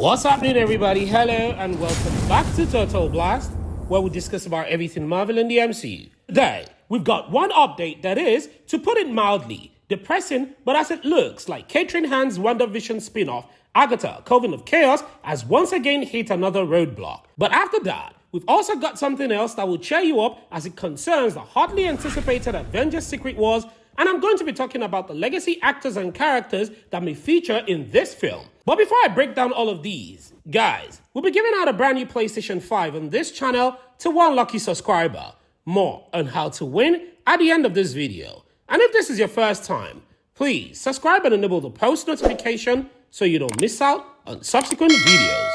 What's happening, everybody? Hello and welcome back to Total Blast, where we discuss about everything Marvel in the MCU. Today, we've got one update that is, to put it mildly, depressing, but as it looks like Catherine Hahn's WandaVision spin-off, Agatha Coven of Chaos, has once again hit another roadblock. But after that, we've also got something else that will cheer you up as it concerns the hotly anticipated Avengers Secret Wars, and I'm going to be talking about the legacy actors and characters that may feature in this film. But before I break down all of these, guys, we'll be giving out a brand new PlayStation 5 on this channel to one lucky subscriber. More on how to win at the end of this video. And if this is your first time, please subscribe and enable the post notification so you don't miss out on subsequent videos.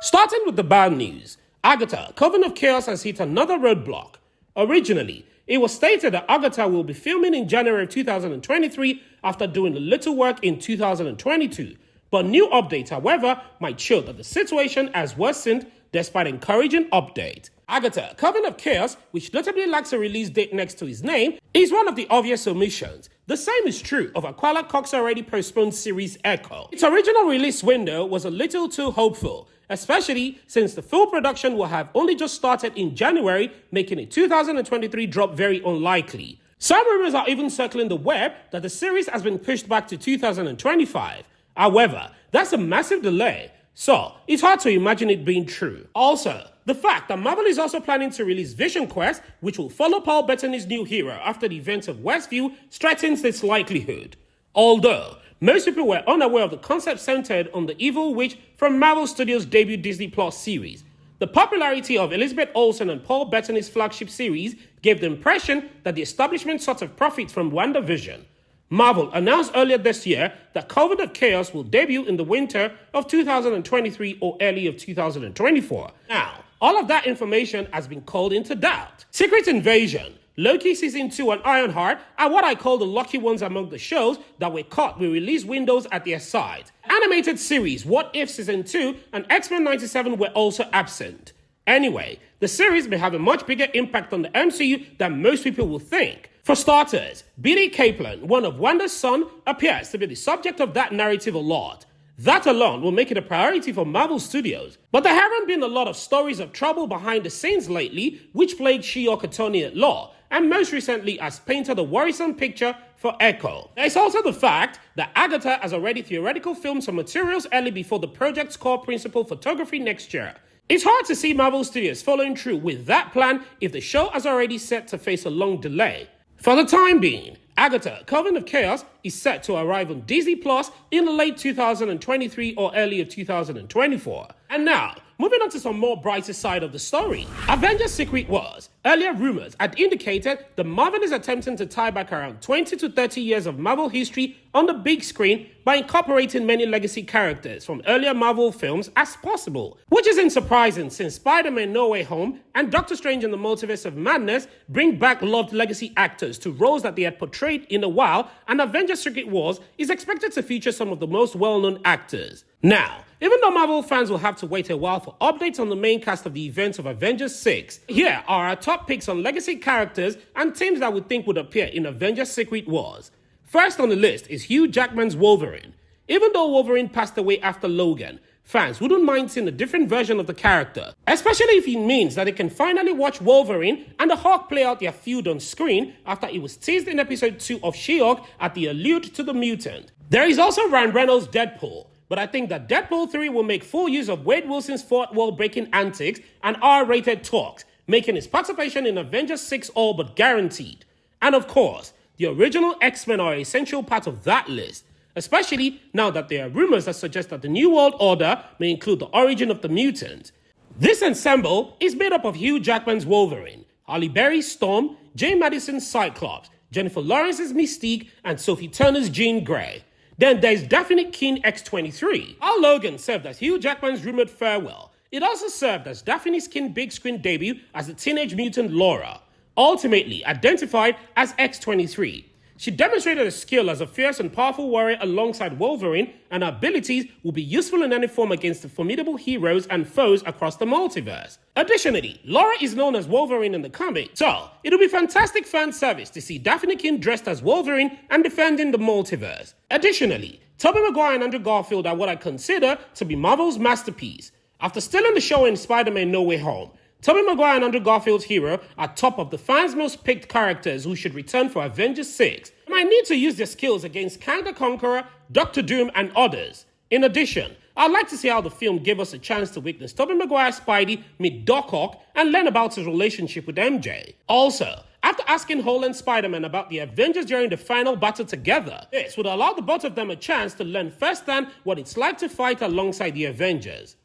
Starting with the bad news, Agatha Coven of Chaos has hit another roadblock. Originally, it was stated that Agatha will be filming in January of 2023 after doing a little work in 2022. But new updates, however, might show that the situation has worsened despite encouraging update. Agatha Coven of Chaos, which notably lacks a release date next to his name, is one of the obvious omissions. The same is true of Aquila Cox's already postponed series Echo. Its original release window was a little too hopeful, especially since the full production will have only just started in January, making a 2023 drop very unlikely. Some rumors are even circling the web that the series has been pushed back to 2025. However, that's a massive delay, so it's hard to imagine it being true. Also, the fact that Marvel is also planning to release Vision Quest, which will follow Paul Bettany's new hero after the events of Westview, strengthens its likelihood. Although, most people were unaware of the concept centered on the evil witch from Marvel Studios' debut Disney Plus series. The popularity of Elizabeth Olsen and Paul Bettany's flagship series gave the impression that the establishment sought to profit from WandaVision. Marvel announced earlier this year that Coven of Chaos will debut in the winter of 2023 or early of 2024. Now, all of that information has been called into doubt. Secret Invasion, Loki Season 2 and Ironheart are what I call the lucky ones among the shows that were caught with release windows at their side. Animated series What If Season 2 and X-Men 97 were also absent. Anyway, the series may have a much bigger impact on the MCU than most people will think. For starters, B.D. Kaplan, one of Wanda's son, appears to be the subject of that narrative a lot. That alone will make it a priority for Marvel Studios. But there haven't been a lot of stories of trouble behind the scenes lately, which plagued She-Hulk attorney at law, and most recently has painted a worrisome picture for Echo. There's also the fact that Agatha has already theoretically filmed some materials early before the project's core principal photography next year. It's hard to see Marvel Studios following through with that plan if the show has already set to face a long delay. For the time being, Agatha Coven of Chaos is set to arrive on Disney Plus in the late 2023 or early of 2024. And now, moving on to some more brighter side of the story. Avengers Secret Wars. Earlier rumors had indicated that Marvel is attempting to tie back around 20 to 30 years of Marvel history on the big screen by incorporating many legacy characters from earlier Marvel films as possible. Which isn't surprising since Spider-Man No Way Home and Doctor Strange in the Multiverse of Madness bring back loved legacy actors to roles that they had portrayed in a while, and Avengers Secret Wars is expected to feature some of the most well-known actors. Now, even though Marvel fans will have to wait a while for updates on the main cast of the events of Avengers 6, here are our top picks on legacy characters and teams that we think would appear in Avengers Secret Wars. First on the list is Hugh Jackman's Wolverine. Even though Wolverine passed away after Logan, fans wouldn't mind seeing a different version of the character, especially if it means that they can finally watch Wolverine and the Hulk play out their feud on screen after it was teased in episode 2 of She-Hulk at the allude to the mutant. There is also Ryan Reynolds' Deadpool, but I think that Deadpool 3 will make full use of Wade Wilson's fourth wall-breaking antics and R-rated talks, making his participation in Avengers 6 all but guaranteed. And of course, the original X-Men are an essential part of that list, especially now that there are rumors that suggest that the New World Order may include the origin of the mutant. This ensemble is made up of Hugh Jackman's Wolverine, Halle Berry's Storm, Jay Madison's Cyclops, Jennifer Lawrence's Mystique, and Sophie Turner's Jean Grey. Then there's Daphne Keane X-23. While Logan served as Hugh Jackman's rumored farewell, it also served as Daphne Keane's big screen debut as the teenage mutant Laura, ultimately identified as X-23. She demonstrated a skill as a fierce and powerful warrior alongside Wolverine, and her abilities will be useful in any form against the formidable heroes and foes across the multiverse. Additionally, Laura is known as Wolverine in the comics, so it'll be fantastic fan service to see Daphne Keane dressed as Wolverine and defending the multiverse. Additionally, Tobey Maguire and Andrew Garfield are what I consider to be Marvel's masterpiece. After stealing the show in Spider-Man No Way Home, Tobey Maguire and Andrew Garfield's hero are top of the fans' most picked characters who should return for Avengers 6. They might need to use their skills against Kang the Conqueror, Doctor Doom, and others. In addition, I'd like to see how the film gave us a chance to witness Tobey Maguire's Spidey meet Doc Ock and learn about his relationship with MJ. Also, after asking Holland's Spider-Man about the Avengers during the final battle together, this would allow the both of them a chance to learn firsthand what it's like to fight alongside the Avengers.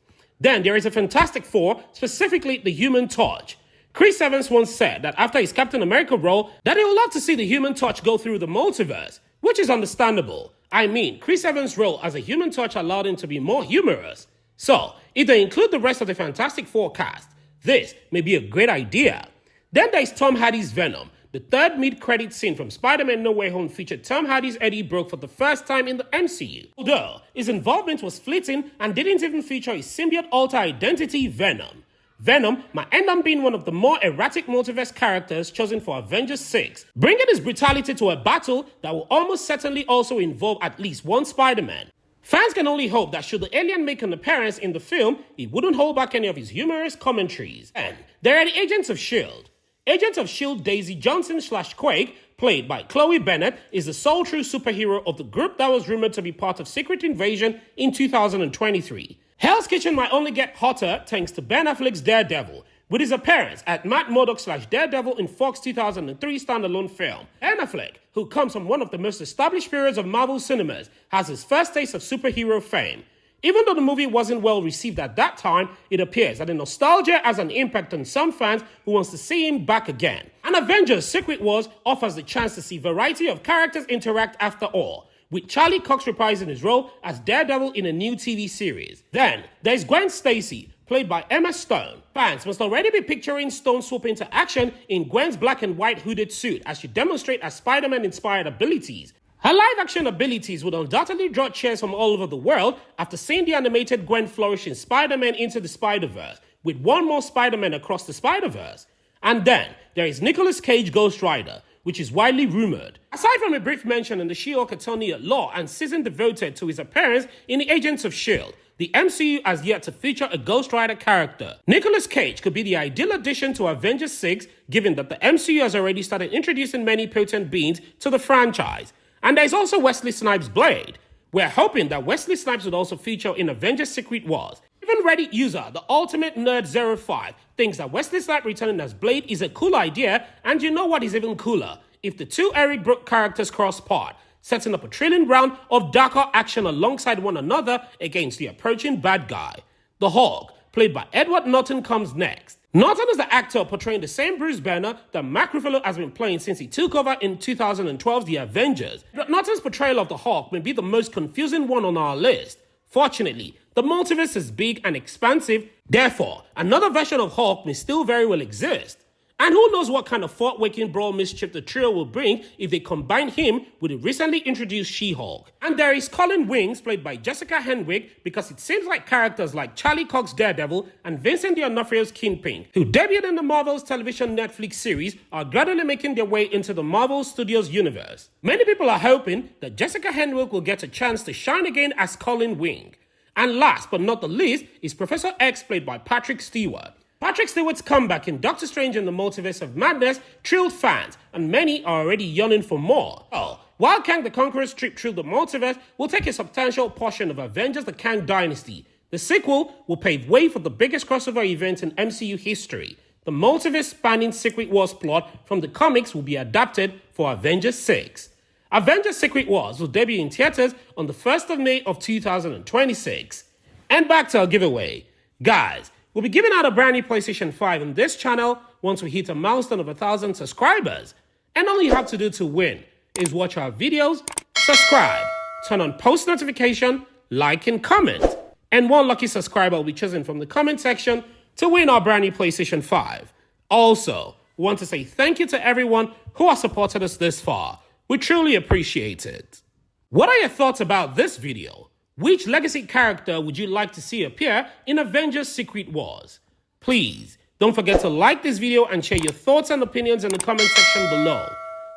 Then there is a Fantastic Four, specifically the Human Torch. Chris Evans once said that after his Captain America role, that he would love to see the Human Torch go through the multiverse, which is understandable. I mean, Chris Evans' role as a Human Torch allowed him to be more humorous. So, if they include the rest of the Fantastic Four cast, this may be a great idea. Then there is Tom Hardy's Venom. The third mid-credit scene from Spider-Man No Way Home featured Tom Hardy's Eddie Brock for the first time in the MCU. Although his involvement was fleeting and didn't even feature his symbiote alter identity Venom. Venom might end up being one of the more erratic multiverse characters chosen for Avengers 6, bringing his brutality to a battle that will almost certainly also involve at least one Spider-Man. Fans can only hope that should the alien make an appearance in the film, he wouldn't hold back any of his humorous commentaries. And there are the Agents of S.H.I.E.L.D. Agent of S.H.I.E.L.D. Daisy Johnson/Quake, played by Chloe Bennett, is the sole true superhero of the group that was rumored to be part of Secret Invasion in 2023. Hell's Kitchen might only get hotter thanks to Ben Affleck's Daredevil, with his appearance at Matt Murdock/Daredevil in Fox 2003 standalone film. Ben Affleck, who comes from one of the most established periods of Marvel cinemas, has his first taste of superhero fame. Even though the movie wasn't well received at that time, it appears that the nostalgia has an impact on some fans who wants to see him back again. And Avengers Secret Wars offers the chance to see a variety of characters interact after all, with Charlie Cox reprising his role as Daredevil in a new TV series. Then, there's Gwen Stacy, played by Emma Stone. Fans must already be picturing Stone swoop into action in Gwen's black and white hooded suit as she demonstrates her Spider-Man-inspired abilities. Her live-action abilities would undoubtedly draw cheers from all over the world after seeing the animated Gwen flourish in Spider-Man Into the Spider-Verse, with one more Spider-Man across the Spider-Verse. And then, there is Nicolas Cage Ghost Rider, which is widely rumored. Aside from a brief mention in the She-Hulk Attorney at Law and season devoted to his appearance in the Agents of S.H.I.E.L.D., the MCU has yet to feature a Ghost Rider character. Nicolas Cage could be the ideal addition to Avengers 6, given that the MCU has already started introducing many potent beings to the franchise. And there's also Wesley Snipes' Blade. We're hoping that Wesley Snipes would also feature in Avengers Secret Wars. Even Reddit user, the Ultimate Nerd 05, thinks that Wesley Snipes returning as Blade is a cool idea, and you know what is even cooler? If the two Eric Brook characters cross paths, setting up a thrilling round of darker action alongside one another against the approaching bad guy. The Hulk, played by Edward Norton, comes next. Norton is the actor portraying the same Bruce Banner that Mark Ruffalo has been playing since he took over in 2012's The Avengers. But Norton's portrayal of the Hulk may be the most confusing one on our list. Fortunately, the multiverse is big and expansive, therefore, another version of Hulk may still very well exist. And who knows what kind of thought-waking brawl mischief the trio will bring if they combine him with the recently introduced She-Hulk. And there is Colin Wings, played by Jessica Henwick, because it seems like characters like Charlie Cox Daredevil and Vincent D'Onofrio's Kingpin, who debuted in the Marvel's television Netflix series, are gradually making their way into the Marvel Studios universe. Many people are hoping that Jessica Henwick will get a chance to shine again as Colin Wing. And last but not the least is Professor X, played by Patrick Stewart. Patrick Stewart's comeback in Doctor Strange in the Multiverse of Madness thrilled fans, and many are already yearning for more. Oh, while Kang the Conqueror's trip through the multiverse will take a substantial portion of Avengers the Kang Dynasty, the sequel will pave way for the biggest crossover event in MCU history. The multiverse-spanning Secret Wars plot from the comics will be adapted for Avengers 6. Avengers Secret Wars will debut in theaters on the 1st of May of 2026. And back to our giveaway. Guys, we'll be giving out a brand new PlayStation 5 on this channel once we hit a milestone of 1,000 subscribers. And all you have to do to win is watch our videos, subscribe, turn on post notification, like and comment. And one lucky subscriber will be chosen from the comment section to win our brand new PlayStation 5. Also, we want to say thank you to everyone who has supported us this far. We truly appreciate it. What are your thoughts about this video? Which legacy character would you like to see appear in Avengers Secret Wars? Please, don't forget to like this video and share your thoughts and opinions in the comment section below.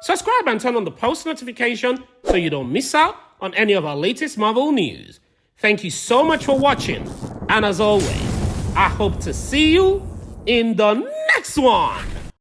Subscribe and turn on the post notification so you don't miss out on any of our latest Marvel news. Thank you so much for watching, and as always, I hope to see you in the next one.